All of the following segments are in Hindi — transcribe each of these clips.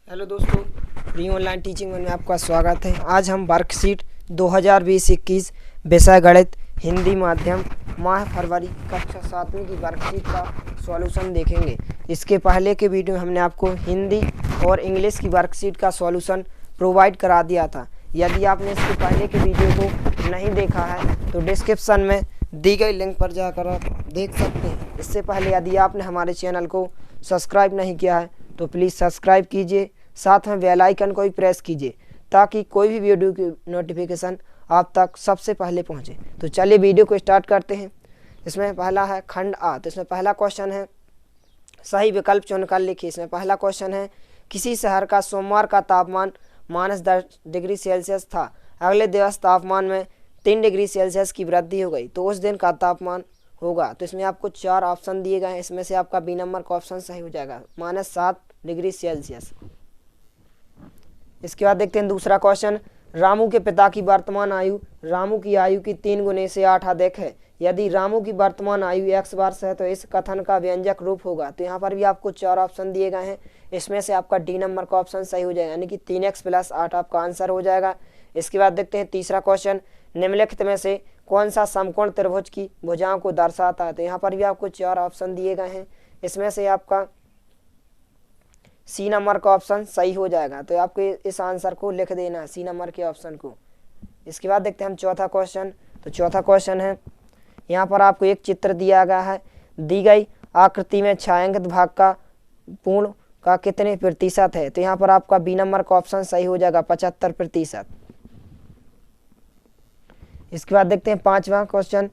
हेलो दोस्तों, प्री ऑनलाइन टीचिंग में आपका स्वागत है। आज हम वर्कशीट 2020-21 विषय गणित हिंदी माध्यम माह फरवरी कक्षा 7वीं की वर्कशीट का सॉल्यूशन देखेंगे। इसके पहले के वीडियो में हमने आपको हिंदी और इंग्लिश की वर्कशीट का सॉल्यूशन प्रोवाइड करा दिया था। यदि आपने इसके पहले के वीडियो को नहीं देखा है तो डिस्क्रिप्शन में दी गई लिंक पर जाकर आप देख सकते हैं। इससे पहले यदि आपने हमारे चैनल को सब्सक्राइब नहीं किया है तो प्लीज़ सब्सक्राइब कीजिए, साथ में बेल आइकन को भी प्रेस कीजिए ताकि कोई भी वीडियो की नोटिफिकेशन आप तक सबसे पहले पहुंचे। तो चलिए वीडियो को स्टार्ट करते हैं। इसमें पहला है खंड आ। तो इसमें पहला क्वेश्चन है सही विकल्प चुनकर लिखिए। इसमें पहला क्वेश्चन है किसी शहर का सोमवार का तापमान -10 डिग्री सेल्सियस था। अगले दिवस तापमान में 3 डिग्री सेल्सियस की वृद्धि हो गई तो उस दिन का तापमान होगा। तो इसमें आपको 4 ऑप्शन दिए गए हैं। इसमें से आपका बी नंबर का ऑप्शन सही हो जाएगा, -7 डिग्री सेल्सियस। इसके बाद देखते हैं दूसरा क्वेश्चन। रामू के पिता की वर्तमान आयु रामू की आयु की 3 गुने से 8 अधिक है। यदि रामू की वर्तमान आयु x वर्ष है तो इस कथन का व्यंजक रूप होगा। तो यहाँ पर भी आपको 4 ऑप्शन दिए गए हैं। इसमें से आपका डी नंबर का ऑप्शन सही हो जाएगा, यानी कि 3x + 8 आपका आंसर हो जाएगा। इसके बाद देखते हैं तीसरा क्वेश्चन। निम्नलिखित में से कौन सा समकोण त्रिभुज की भुजाओं को दर्शाता है। तो यहाँ पर भी आपको 4 ऑप्शन दिए गए हैं। इसमें से आपका सी नंबर का ऑप्शन सही हो जाएगा। तो आपको इस आंसर को लिख देना है, सी नंबर के ऑप्शन को। इसके बाद देखते हैं हम चौथा क्वेश्चन। तो चौथा क्वेश्चन है, यहाँ पर आपको एक चित्र दिया गया है। दी गई आकृति में छायांकित भाग का पूर्ण का कितने प्रतिशत है। तो यहाँ पर आपका बी नंबर का ऑप्शन सही हो जाएगा, 75%। इसके बाद देखते हैं पांचवा क्वेश्चन।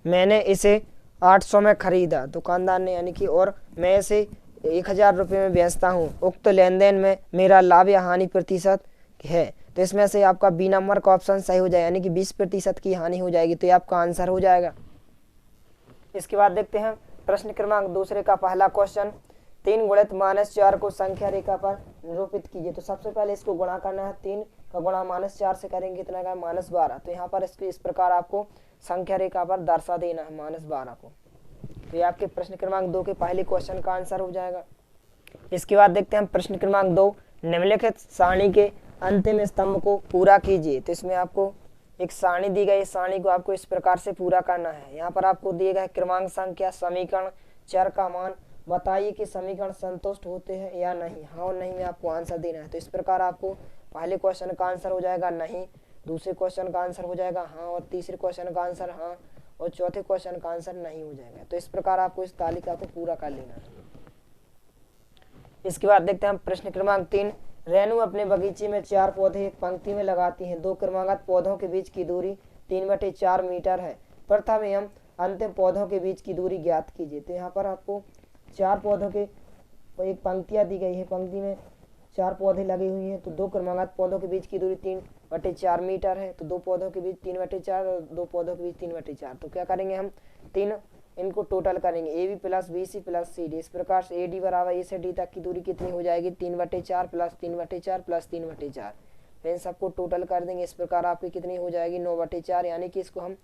मैंने इसे 800 में खरीदा, दुकानदार ने, यानी कि, और मैं इसे 1000 रुपये में बेचता हूँ। उक्त लेन देन में मेरा लाभ या हानि प्रतिशत है। तो इसमें से आपका बी नंबर का ऑप्शन सही हो जाएगा, यानी कि 20% की हानि हो जाएगी। तो ये आपका आंसर हो जाएगा। इसके बाद देखते हैं प्रश्न क्रमांक दूसरे का पहला क्वेश्चन। 3 गुणित -4 को संख्या रेखा पर निरूपित कीजिए। तो सबसे पहले इसको गुणा करना है। 3 का गुणा -4 से करेंगे, कितना का -12। तो यहाँ पर इसके इस प्रकार आपको संख्या रेखा पर दर्शा देना है -12 को। तो ये आपके प्रश्न क्रमांक 2 के पहले क्वेश्चन का आंसर हो जाएगा। इसके बाद देखते हैं प्रश्न क्रमांक 2। निम्नलिखित सारणी के अंतिम स्तंभ को पूरा कीजिए। तो इसमें आपको एक सारणी दी गई, सारणी को आपको इस प्रकार से पूरा करना है। यहाँ पर आपको दिए गए क्रमांक, संख्या, समीकरण, चर का मान। बताइए कि समीकरण संतुष्ट होते हैं या नहीं। हाँ और नहीं में आपको आंसर देना है। तो इस प्रकार आपको पहले क्वेश्चन का आंसर हो जाएगा नहीं, दूसरे क्वेश्चन का आंसर हो जाएगा हाँ, और तीसरे क्वेश्चन का आंसर हाँ, और चौथे क्वेश्चन का आंसर नहीं हो जाएगा। तो इस प्रकार आपको इस तालिका को पूरा कर लेना है। इसके बाद देखते हैं प्रश्न क्रमांक 3। रेणु अपने बगीचे में 4 पौधे एक पंक्ति में लगाती हैं। 2 क्रमागत पौधों के बीच की दूरी 3/4 मीटर है। प्रथम एवं अंतिम पौधों के बीच की दूरी ज्ञात कीजिए। तो यहाँ पर आपको 4 पौधों के एक पंक्तियाँ दी गई है, पंक्ति में 4 पौधे लगे हुए हैं। तो 2 क्रमागत पौधों के बीच की दूरी 3/4 मीटर है। तो 2 पौधों के बीच 3/4 और 2 पौधों के बीच 3/4। तो क्या करेंगे हम, 3 इनको टोटल करेंगे, AB + BC + CD। इस प्रकार से AD बराबर A से D तक की दूरी कितनी हो जाएगी, 3/4 + 3/4 + 3/4। फिर इन सबको टोटल कर देंगे। इस प्रकार आपकी कितनी हो जाएगी, 9/4। यानी कि इसको हम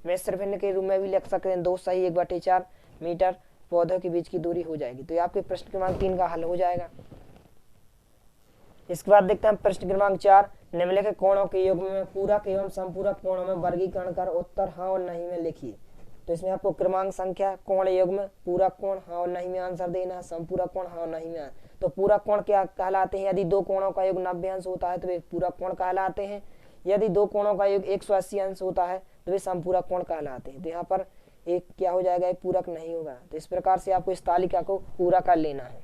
मिश्र भिन्न के रूप में भी लिख सकते हैं। 2 सही 1/4 मीटर पौधों के बीच की दूरी हो जाएगी। तो ये आपके प्रश्न क्रमांक 3 का हल हो जाएगा। इसके बाद देखते हैं प्रश्न क्रमांक 4। निम्नलिखित कोणों के युग्म में पूरक एवं संपूरक कोणों में वर्गीकरण कर उत्तर हाँ और नहीं में लिखिए। तो इसमें आपको क्रमांक, संख्या, कोण युग्म, पूरक कोण, हाँ और नहीं में आंसर देना है। संपूरक कोण, हाँ और नहीं में। तो पूरक कोण क्या कहलाते हैं, यदि 2 कोणों का योग 90 अंश होता है तो वे पूरक कोण कहलाते हैं। यदि 2 कोणों का योग 180 अंश होता है तो वे संपूरक कोण कहलाते हैं। तो यहाँ पर एक क्या हो जाएगा, एक पूरक नहीं होगा। तो इस प्रकार से आपको इस तालिका को पूरा कर लेना है।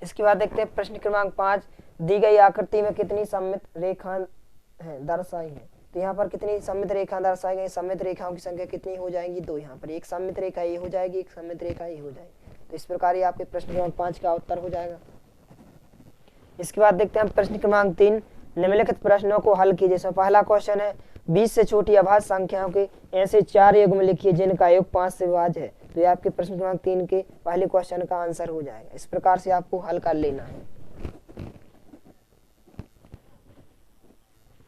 इसके बाद देखते हैं प्रश्न क्रमांक 5। दी गई आकृति में कितनी सममित रेखाएं दर्शाई है। तो यहाँ पर कितनी सममित रेखा दर्शाई गई, सममित रेखाओं की संख्या कितनी हो जाएगी, 2। यहाँ पर एक सममित रेखा ये हो जाएगी, एक सममित रेखा ये हो जाएगी। तो इस प्रकार ये आपके प्रश्न क्रमांक 5 का उत्तर हो जाएगा। इसके बाद देखते हैं प्रश्न क्रमांक 3। निम्नलिखित प्रश्नों को हल कीजिए। इसमें पहला क्वेश्चन है 20 से छोटी अभाज्य संख्याओं के ऐसे 4 युग्म लिखिए जिनका योग 5 से विभाज्य है। तो ये आपके प्रश्न क्रमांक 3 के पहले क्वेश्चन का आंसर हो जाएगा। इस प्रकार से आपको हल कर लेना है।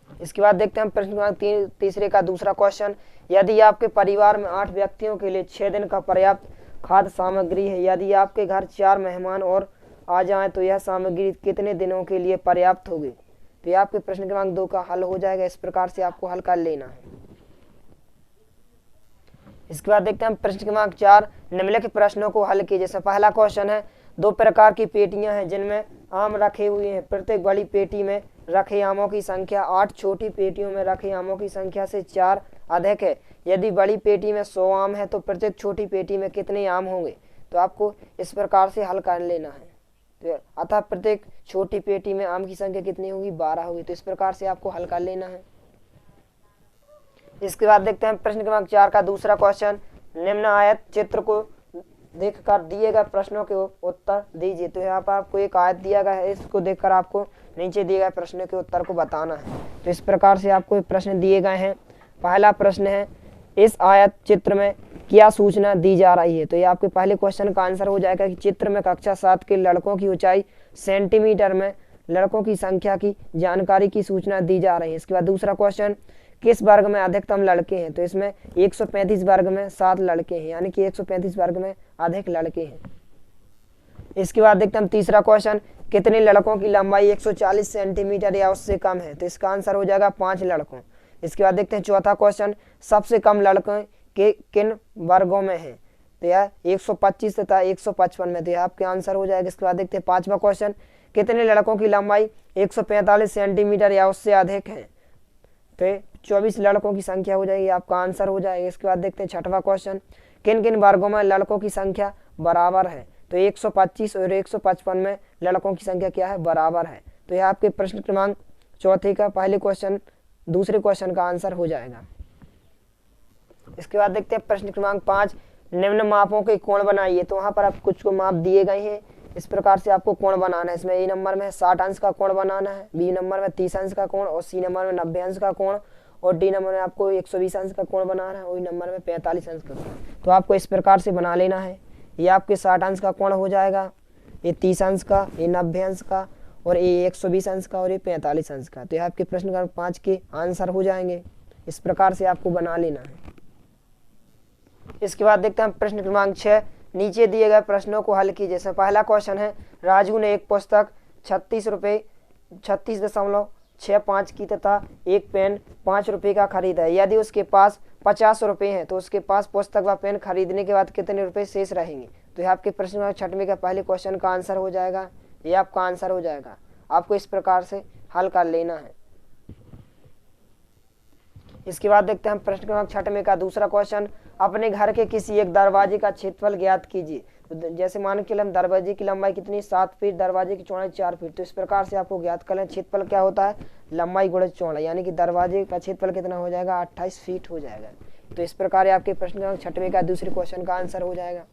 इसके बाद देखते हैं प्रश्न क्रमांक तीसरे का दूसरा क्वेश्चन। यदि आपके परिवार में 8 व्यक्तियों के लिए 6 दिन का पर्याप्त खाद्य सामग्री है, यदि आपके घर 4 मेहमान और आ जाएं तो यह सामग्री कितने दिनों के लिए पर्याप्त होगी। तो ये आपके प्रश्न क्रमांक 2 का हल हो जाएगा। इस प्रकार से आपको हल कर लेना है। इसके बाद देखते हैं प्रश्न क्रमांक 4, निम्नलिखित प्रश्नों को हल कीजिए। जैसे पहला क्वेश्चन है, 2 प्रकार की पेटियां हैं जिनमें आम रखे हुए हैं। प्रत्येक बड़ी पेटी में रखे आमों की संख्या 8 छोटी पेटियों में रखे आमों की संख्या से 4 अधिक है। यदि बड़ी पेटी में 100 आम है तो प्रत्येक छोटी पेटी में कितने आम होंगे। तो आपको इस प्रकार से हल कर लेना है। तो अतः प्रत्येक छोटी पेटी में आम की संख्या कितनी होगी, 12 होगी। तो इस प्रकार से आपको हल कर लेना है। इसके बाद देखते हैं प्रश्न क्रमांक 4 का दूसरा क्वेश्चन, निम्न आयत चित्र को देखकर दिए गए प्रश्नों के उत्तर दीजिए। तो यहाँ पर आपको एक आयत दिया गया है, इसको देखकर आपको नीचे दिए गए प्रश्नों के उत्तर को बताना है। तो इस प्रकार से आपको प्रश्न दिए गए हैं। पहला प्रश्न है, इस आयत चित्र में क्या सूचना दी जा रही है। तो ये आपके पहले क्वेश्चन का आंसर हो जाएगा कि चित्र में कक्षा 7 के लड़कों की ऊंचाई सेंटीमीटर में, लड़कों की संख्या की जानकारी की सूचना दी जा रही है। इसके बाद दूसरा क्वेश्चन, किस वर्ग में अधिकतम लड़के हैं। तो इसमें 135 वर्ग में 7 लड़के हैं, यानी कि 135 वर्ग में अधिक लड़के हैं। इसके बाद देखते हैं तीसरा क्वेश्चन, कितने लड़कों की लंबाई 140 सेंटीमीटर या उससे कम है। तो इसका आंसर हो जाएगा 5 लड़कों। इसके बाद देखते हैं चौथा क्वेश्चन, सबसे कम लड़के के किन वर्गों में है। तो यह 125 तथा 155 में। तो यह आपके आंसर हो जाएगा। इसके बाद देखते हैं पांचवा क्वेश्चन, कितने लड़कों की लंबाई 145 सेंटीमीटर या उससे अधिक है। तो 24 लड़कों की संख्या हो जाएगी, आपका आंसर हो जाएगा। इसके बाद देखते हैं छठवां क्वेश्चन, किन किन वर्गों में लड़कों की संख्या बराबर है। तो 125 और 155 में लड़कों की संख्या क्या है, बराबर है। तो यह आपके प्रश्न क्रमांक चौथे का पहले क्वेश्चन दूसरे क्वेश्चन का आंसर हो जाएगा। इसके बाद देखते हैं प्रश्न क्रमांक 5, निम्न मापों के कोण बनाइए। तो वहां पर आप कुछ को माप दिए गए हैं, इस प्रकार से आपको कोण बनाना है। इसमें ए नंबर में 60 अंश का कोण बनाना है, बी नंबर में 30 अंश का कोण और सी नंबर में 90 अंश का कोण और डी नंबर में आपको 120 अंश का कोण बनाना है और ई नंबर में 45 अंश का कोण। तो आपको इस प्रकार से बना लेना है। ये आपके 60 अंश का कोण हो जाएगा, ये 30 अंश का, ये 90 अंश का और ये 120 अंश का और ये 45 अंश का। तो ये आपके प्रश्न क्रमांक 5 के आंसर हो जाएंगे। इस प्रकार से आपको बना लेना है। इसके बाद देखते हैं प्रश्न क्रमांक 6, नीचे दिए गए प्रश्नों को हल कीजिए। जैसे पहला क्वेश्चन है, राजू ने एक पुस्तक 36.65 की तथा एक पेन 5 रुपये का खरीदा है। यदि उसके पास 50 रुपये हैं तो उसके पास पुस्तक व पेन खरीदने के बाद कितने रुपए शेष रहेंगे। तो यह आपके प्रश्न क्रमांक 6 का पहले क्वेश्चन का आंसर हो जाएगा। ये आपका आंसर हो जाएगा। आपको इस प्रकार से हल कर लेना है। इसके बाद देखते हैं प्रश्न क्रमांक 6 का दूसरा क्वेश्चन, अपने घर के किसी एक दरवाजे का क्षेत्रफल ज्ञात कीजिए। तो जैसे मान के हम दरवाजे की लंबाई कितनी 7 फीट, दरवाजे की चौड़ाई 4 फीट। तो इस प्रकार से आपको ज्ञात कर लें। क्षेत्रफल क्या होता है, लंबाई गुणा चौड़ाई, यानी कि दरवाजे का क्षेत्रफल कितना हो जाएगा, 28 फीट हो जाएगा। तो इस प्रकार आपके प्रश्न क्रमांक 6 का दूसरे क्वेश्चन का आंसर हो जाएगा।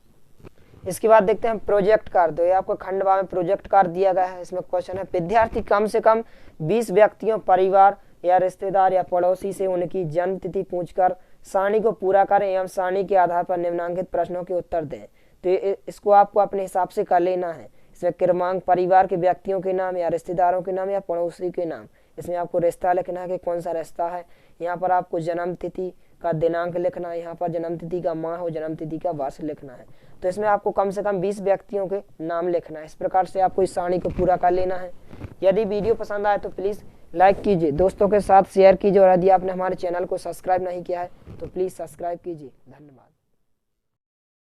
इसके बाद देखते हैं प्रोजेक्ट कार्ड। तो ये आपको खंड में प्रोजेक्ट कार्ड दिया गया है। इसमें क्वेश्चन है, विद्यार्थी कम से कम 20 व्यक्तियों, परिवार या रिश्तेदार या पड़ोसी से उनकी जन्म तिथि पूछकर सारणी को पूरा करें एवं सारणी के आधार पर निम्नलिखित प्रश्नों के उत्तर दें। तो इसको आपको अपने हिसाब से कर लेना है। इसमें क्रमांक परिवार के व्यक्तियों के नाम या रिश्तेदारों के नाम या पड़ोसी के नाम। इसमें आपको रिश्ता लिखना है कि कौन सा रिश्ता है। यहाँ पर आपको जन्म तिथि का दिनांक लिखना है, यहाँ पर जन्म तिथि का माह और जन्म तिथि का वर्ष लिखना है। तो इसमें आपको कम से कम 20 व्यक्तियों के नाम लिखना है। इस प्रकार से आपको इस सारणी को पूरा कर लेना है। यदि वीडियो पसंद आए तो प्लीज़ लाइक कीजिए, दोस्तों के साथ शेयर कीजिए और यदि आपने हमारे चैनल को सब्सक्राइब नहीं किया है तो प्लीज़ सब्सक्राइब कीजिए। धन्यवाद।